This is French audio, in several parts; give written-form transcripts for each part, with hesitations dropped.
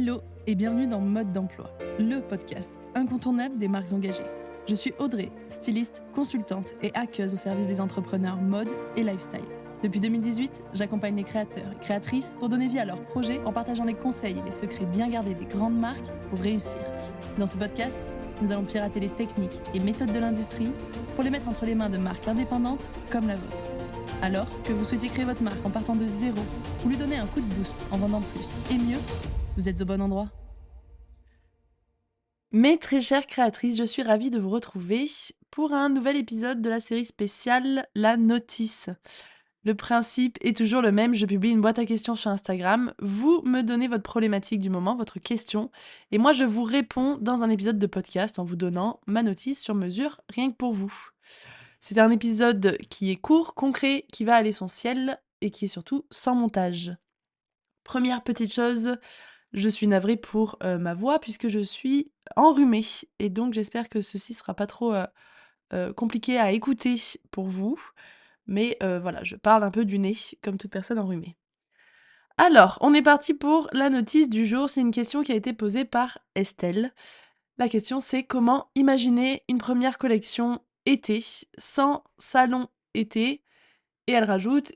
Hello et bienvenue dans Mode d'emploi, le podcast incontournable des marques engagées. Je suis Audrey, styliste, consultante et hackeuse au service des entrepreneurs mode et lifestyle. Depuis 2018, j'accompagne les créateurs et créatrices pour donner vie à leurs projets en partageant les conseils et les secrets bien gardés des grandes marques pour réussir. Dans ce podcast, nous allons pirater les techniques et méthodes de l'industrie pour les mettre entre les mains de marques indépendantes comme la vôtre. Alors que vous souhaitez créer votre marque en partant de zéro ou lui donner un coup de boost en vendant plus et mieux, vous êtes au bon endroit. Mes très chères créatrices, je suis ravie de vous retrouver pour un nouvel épisode de la série spéciale La Notice. Le principe est toujours le même, je publie une boîte à questions sur Instagram, vous me donnez votre problématique du moment, votre question, et moi je vous réponds dans un épisode de podcast en vous donnant ma notice sur mesure, rien que pour vous. C'est un épisode qui est court, concret, qui va à l'essentiel et qui est surtout sans montage. Première petite chose, je suis navrée pour ma voix puisque je suis enrhumée et donc j'espère que ceci sera pas trop compliqué à écouter pour vous. Mais voilà, je parle un peu du nez comme toute personne enrhumée. Alors, on est parti pour la notice du jour. C'est une question qui a été posée par Estelle. La question c'est comment imaginer une première collection été sans salon été et elle rajoute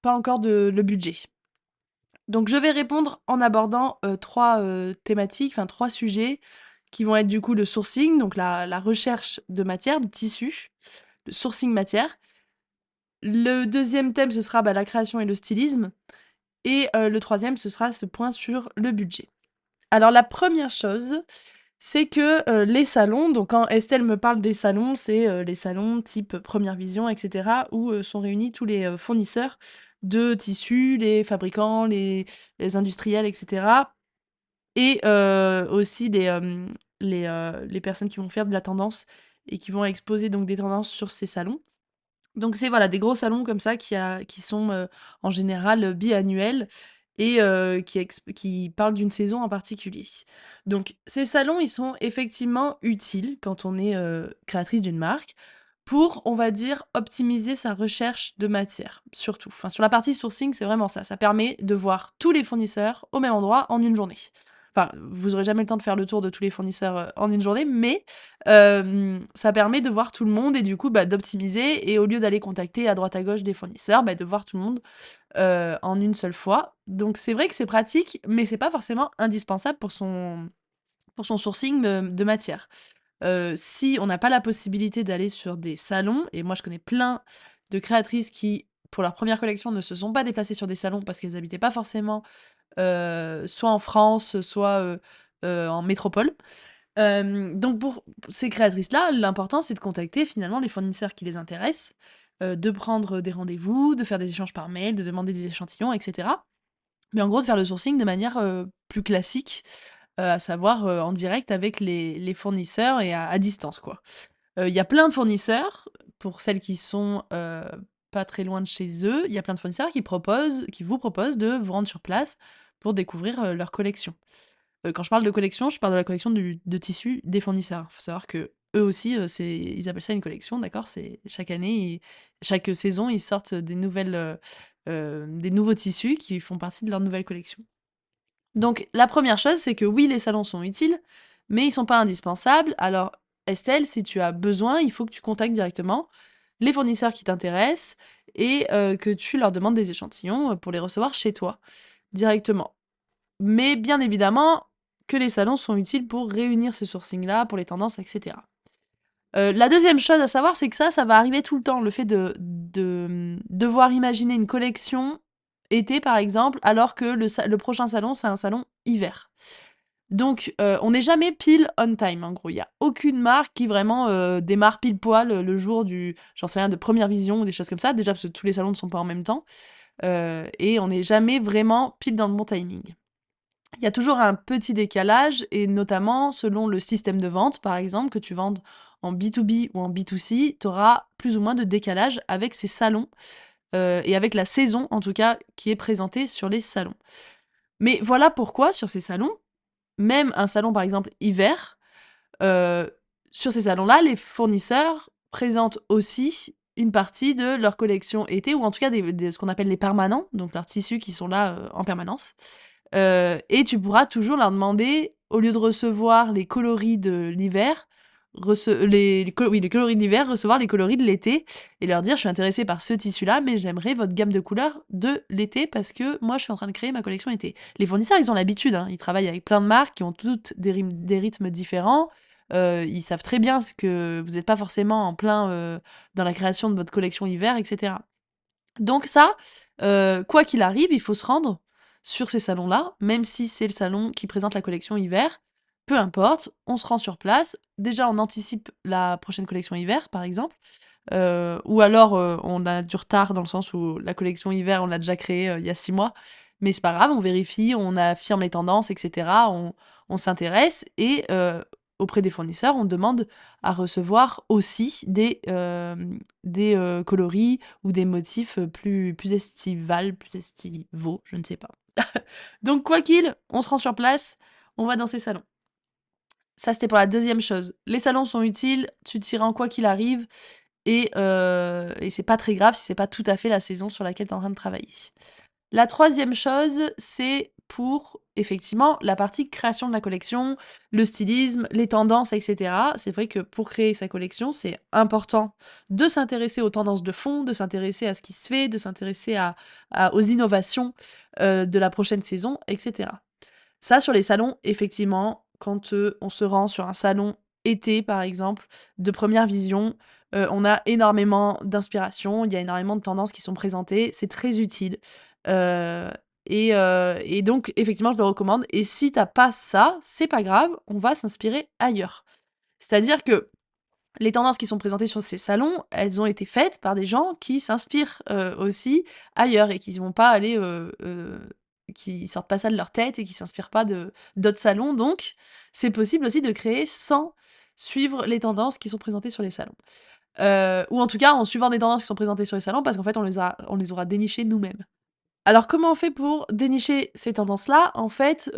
pas encore le budget. Donc je vais répondre en abordant 3 thématiques, enfin 3 sujets qui vont être du coup le sourcing, donc la recherche de matière, de tissu, le sourcing matière. Le deuxième thème, ce sera, la création et le stylisme et le troisième, ce sera ce point sur le budget. Alors la première chose, c'est que, les salons, donc quand Estelle me parle des salons, c'est, les salons type Première Vision et cetera où, sont réunis tous les, fournisseurs de tissus, les fabricants, les industriels et cetera et aussi les personnes qui vont faire de la tendance et qui vont exposer donc des tendances sur ces salons. Donc c'est voilà, des gros salons comme ça qui sont, en général, biannuels et qui parlent d'une saison en particulier. Donc ces salons, ils sont effectivement utiles quand on est, créatrice d'une marque pour, on va dire, optimiser sa recherche de matière, surtout. Enfin, sur la partie sourcing, c'est vraiment ça. Ça permet de voir tous les fournisseurs au même endroit en une journée. Enfin, vous aurez jamais le temps de faire le tour de tous les fournisseurs, en une journée, mais ça permet de voir tout le monde et du coup, d'optimiser et au lieu d'aller contacter à droite à gauche des fournisseurs, de voir tout le monde, en une seule fois. Donc c'est vrai que c'est pratique, mais c'est pas forcément indispensable pour son sourcing de matière. Si on n'a pas la possibilité d'aller sur des salons et moi je connais plein de créatrices qui, pour leur première collection, ne se sont pas déplacées sur des salons parce qu'elles habitaient pas forcément, soit en France, soit, en métropole. Donc pour ces créatrices-là, l'important, c'est de contacter finalement les fournisseurs qui les intéressent, de prendre des rendez-vous, de faire des échanges par mail, de demander des échantillons et cetera. Mais en gros, de faire le sourcing de manière, plus classique, à savoir, en direct avec les fournisseurs et à distance, quoi. Il y a plein de fournisseurs, pour celles qui sont, pas très loin de chez eux, il y a plein de fournisseurs qui vous proposent de vous rendre sur place pour découvrir, leur collection. Quand je parle de collection, je parle de la collection de tissus des fournisseurs. Faut savoir qu'eux aussi, ils appellent ça une collection, d'accord? C'est chaque année, chaque saison, ils sortent des nouveaux tissus qui font partie de leur nouvelle collection. Donc la première chose, c'est que oui, les salons sont utiles, mais ils sont pas indispensables. Alors Estelle, si tu as besoin, il faut que tu contactes directement les fournisseurs qui t'intéressent et que tu leur demandes des échantillons, pour les recevoir chez toi, directement. Mais bien évidemment que les salons sont utiles pour réunir ce sourcing-là, pour les tendances, et cetera. La deuxième chose à savoir, c'est que ça va arriver tout le temps. Le fait de devoir imaginer une collection été, par exemple, alors que le prochain salon, c'est un salon hiver. Donc, on n'est jamais pile on time, en gros. Il y a aucune marque qui vraiment, démarre pile poil, le jour j'en sais rien, de Première Vision ou des choses comme ça. Déjà parce que tous les salons ne sont pas en même temps, et on n'est jamais vraiment pile dans le bon timing. Il y a toujours un petit décalage et notamment selon le système de vente, par exemple, que tu vendes en B2B ou en B2C, tu auras plus ou moins de décalage avec ces salons, et avec la saison, en tout cas, qui est présentée sur les salons. Mais voilà pourquoi, sur ces salons, même un salon, par exemple, hiver, heu, sur ces salons-là, les fournisseurs présentent aussi une partie de leur collection été ou en tout cas ce qu'on appelle les permanents, donc leurs tissus qui sont là, en permanence. Et tu pourras toujours leur demander, au lieu de recevoir les coloris de l'hiver, les coloris de l'hiver, recevoir les coloris de l'été et leur dire: «Je suis intéressée par ce tissu-là, mais j'aimerais votre gamme de couleurs de l'été parce que moi, je suis en train de créer ma collection été». Les fournisseurs, ils ont l'habitude, hein, ils travaillent avec plein de marques qui ont toutes des rythmes différents. Ils savent très bien ce que vous n'êtes pas forcément en plein, dans la création de votre collection hiver et cetera. Donc ça, quoi qu'il arrive, il faut se rendre sur ces salons-là, même si c'est le salon qui présente la collection hiver, peu importe, on se rend sur place. Déjà, on anticipe la prochaine collection hiver, par exemple, ou alors, on a du retard dans le sens où la collection hiver, on l'a déjà créée, il y a 6 mois, mais c'est pas grave, on vérifie, on affirme les tendances et cetera, on s'intéresse et auprès des fournisseurs, on demande à recevoir aussi des coloris ou des motifs, plus estivales, plus estivaux, je ne sais pas. Donc quoi qu'il, on se rend sur place, on va dans ces salons. Ça, c'était pour la deuxième chose. Les salons sont utiles, tu t'y rends quoi qu'il arrive et c'est pas très grave si c'est pas tout à fait la saison sur laquelle tu es en train de travailler. La troisième chose, c'est pour effectivement la partie création de la collection, le stylisme, les tendances, et cetera. C'est vrai que pour créer sa collection, c'est important de s'intéresser aux tendances de fond, de s'intéresser à ce qui se fait, de s'intéresser aux innovations, de la prochaine saison, et cetera. Ça, sur les salons, effectivement, quand, on se rend sur un salon été, par exemple, de première vision, on a énormément d'inspiration, il y a énormément de tendances qui sont présentées, c'est très utile. Heu et donc effectivement, je le recommande et si t'as pas ça, c'est pas grave, on va s'inspirer ailleurs. C'est-à-dire que les tendances qui sont présentées sur ces salons, elles ont été faites par des gens qui s'inspirent, aussi ailleurs et qui vont pas aller, qui sortent pas ça de leur tête et qui s'inspirent pas de d'autres salons. Donc c'est possible aussi de créer sans suivre les tendances qui sont présentées sur les salons. Ou en tout cas en suivant des tendances qui sont présentées sur les salons parce qu'en fait on les aura dénichées nous-mêmes. Alors comment on fait pour dénicher ces tendances-là? En fait,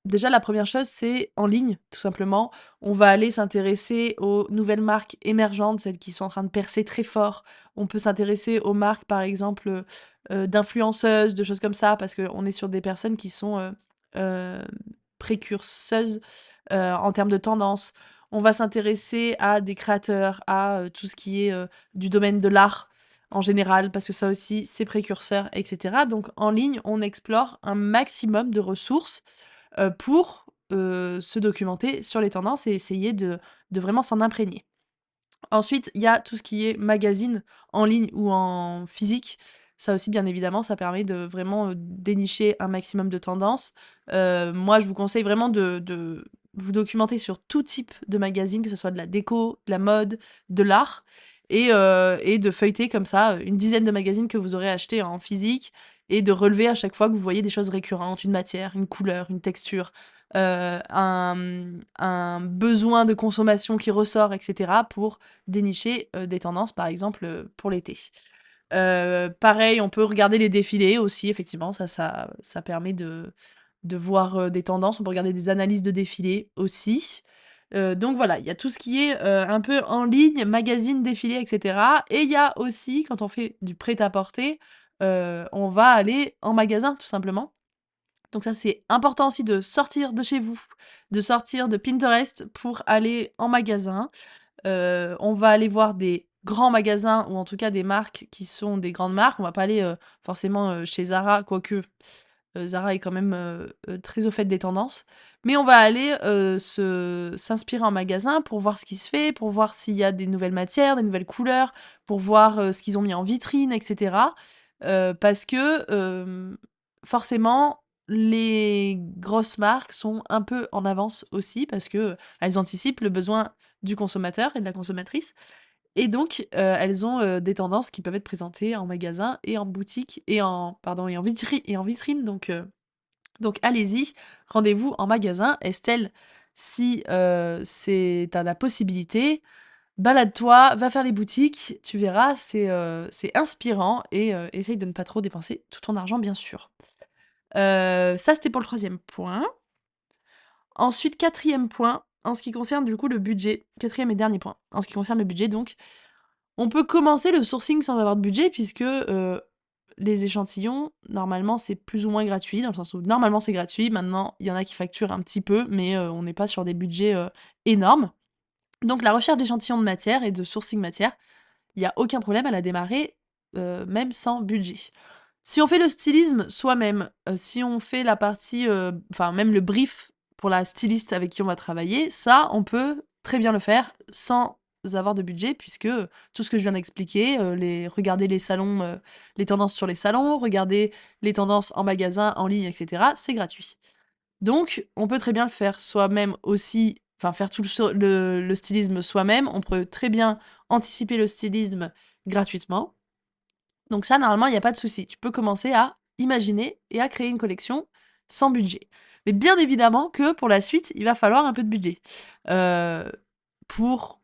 déjà la première chose, c'est en ligne, tout simplement. On va aller s'intéresser aux nouvelles marques émergentes, celles qui sont en train de percer très fort. On peut s'intéresser aux marques, par exemple, d'influenceuses, de choses comme ça, parce qu'on est sur des personnes qui sont, heu, précurseuses, en termes de tendance. On va s'intéresser à des créateurs, à, tout ce qui est, du domaine de l'art en général, parce que ça aussi, c'est précurseur, et cetera. Donc en ligne, on explore un maximum de ressources, pour, se documenter sur les tendances et essayer de vraiment s'en imprégner. Ensuite, il y a tout ce qui est magazine en ligne ou en physique. Ça aussi, bien évidemment, ça permet de vraiment, dénicher un maximum de tendances. Moi, je vous conseille vraiment de vous documenter sur tout type de magazine, que ce soit de la déco, de la mode, de l'art et de feuilleter comme ça, une dizaine de magazines que vous aurez achetés en physique et de relever à chaque fois que vous voyez des choses récurrentes, une matière, une couleur, une texture, un besoin de consommation qui ressort et cetera pour dénicher, des tendances, par exemple, pour l'été. Pareil, on peut regarder les défilés aussi, effectivement, ça permet de voir, des tendances. On peut regarder des analyses de défilés aussi. Donc voilà, il y a tout ce qui est, un peu en ligne, magazine, défilé et cetera et il y a aussi, quand on fait du prêt-à-porter, on va aller en magasin, tout simplement. Donc ça, c'est important aussi de sortir de chez vous, de sortir de Pinterest pour aller en magasin. On va aller voir des grands magasins ou en tout cas des marques qui sont des grandes marques. On va pas aller, forcément, chez Zara, quoique, Zara est quand même, très au fait des tendances. Mais on va aller, se s'inspirer en magasin pour voir ce qui se fait, pour voir s'il y a des nouvelles matières, des nouvelles couleurs, pour voir, ce qu'ils ont mis en vitrine et cetera. Parce que, forcément, les grosses marques sont un peu en avance aussi parce que, elles anticipent le besoin du consommateur et de la consommatrice et donc elles ont, des tendances qui peuvent être présentées en magasin et en boutique et en pardon et en vitrine donc allez-y, rendez-vous en magasin. Estelle, si, c'est tu la possibilité, balade-toi, va faire les boutiques, tu verras, c'est inspirant et essaye de ne pas trop dépenser tout ton argent, bien sûr. Ça, c'était pour le troisième point. Ensuite, quatrième point, en ce qui concerne du coup le budget. Quatrième et dernier point, en ce qui concerne le budget donc, on peut commencer le sourcing sans avoir de budget puisque, les échantillons, normalement, c'est plus ou moins gratuit, dans le sens où normalement c'est gratuit. Maintenant, il y en a qui facturent un petit peu, mais on n'est pas sur des budgets énormes. Donc la recherche d'échantillons de matière et de sourcing matière, il y a aucun problème à la démarrer, même sans budget. Si on fait le stylisme soi-même, si on fait la partie, enfin même le brief pour la styliste avec qui on va travailler, ça, on peut très bien le faire sans avoir de budget puisque, tout ce que je viens d'expliquer, regarder les salons, les tendances sur les salons, regarder les tendances en magasin, en ligne et cetera, c'est gratuit. Donc on peut très bien le faire soi-même aussi, enfin faire tout le stylisme soi-même. On peut très bien anticiper le stylisme gratuitement. Donc ça, normalement, il y a pas de souci. Tu peux commencer à imaginer et à créer une collection sans budget. Mais bien évidemment que pour la suite, il va falloir un peu de budget. Pour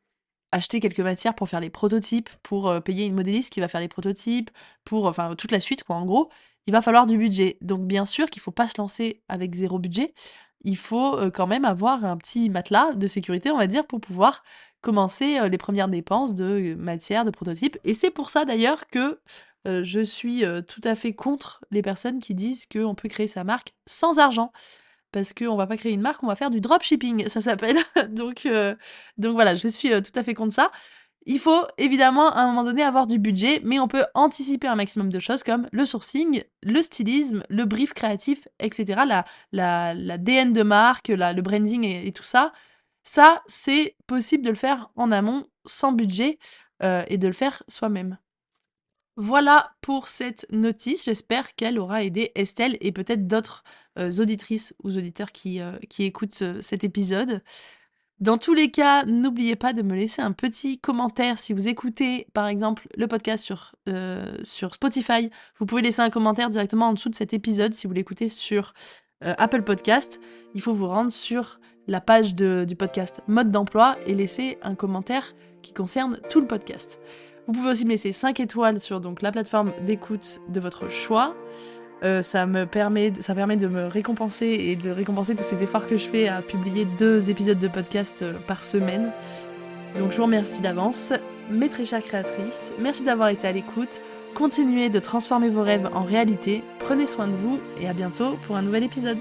acheter quelques matières pour faire les prototypes, pour, payer une modéliste qui va faire les prototypes, pour, enfin toute la suite quoi, en gros, il va falloir du budget. Donc bien sûr qu'il faut pas se lancer avec 0 budget. Il faut, quand même avoir un petit matelas de sécurité, on va dire, pour pouvoir commencer, les premières dépenses de, matières, de prototypes. Et c'est pour ça d'ailleurs que, je suis, tout à fait contre les personnes qui disent qu'on peut créer sa marque sans argent. Parce qu'on va pas créer une marque, on va faire du dropshipping, ça s'appelle. Donc voilà, je suis, tout à fait contre ça. Il faut évidemment à un moment donné avoir du budget, mais on peut anticiper un maximum de choses comme le sourcing, le stylisme, le brief créatif, et cetera. La DN de marque, le branding et tout ça. Ça, c'est possible de le faire en amont, sans budget, et de le faire soi-même. Voilà pour cette notice, j'espère qu'elle aura aidé Estelle et peut-être d'autres, auditrices ou auditeurs qui écoutent, cet épisode. Dans tous les cas, n'oubliez pas de me laisser un petit commentaire si vous écoutez, par exemple, le podcast sur Spotify. Vous pouvez laisser un commentaire directement en dessous de cet épisode si vous l'écoutez sur, Apple Podcast. Il faut vous rendre sur la page du podcast Mode d'emploi et laisser un commentaire qui concerne tout le podcast. Vous pouvez aussi me laisser 5 étoiles sur donc la plateforme d'écoute de votre choix. Ça permet de me récompenser et de récompenser tous ces efforts que je fais à publier 2 épisodes de podcast, par semaine. Donc je vous remercie d'avance. Mes très chères créatrices, merci d'avoir été à l'écoute. Continuez de transformer vos rêves en réalité. Prenez soin de vous et à bientôt pour un nouvel épisode.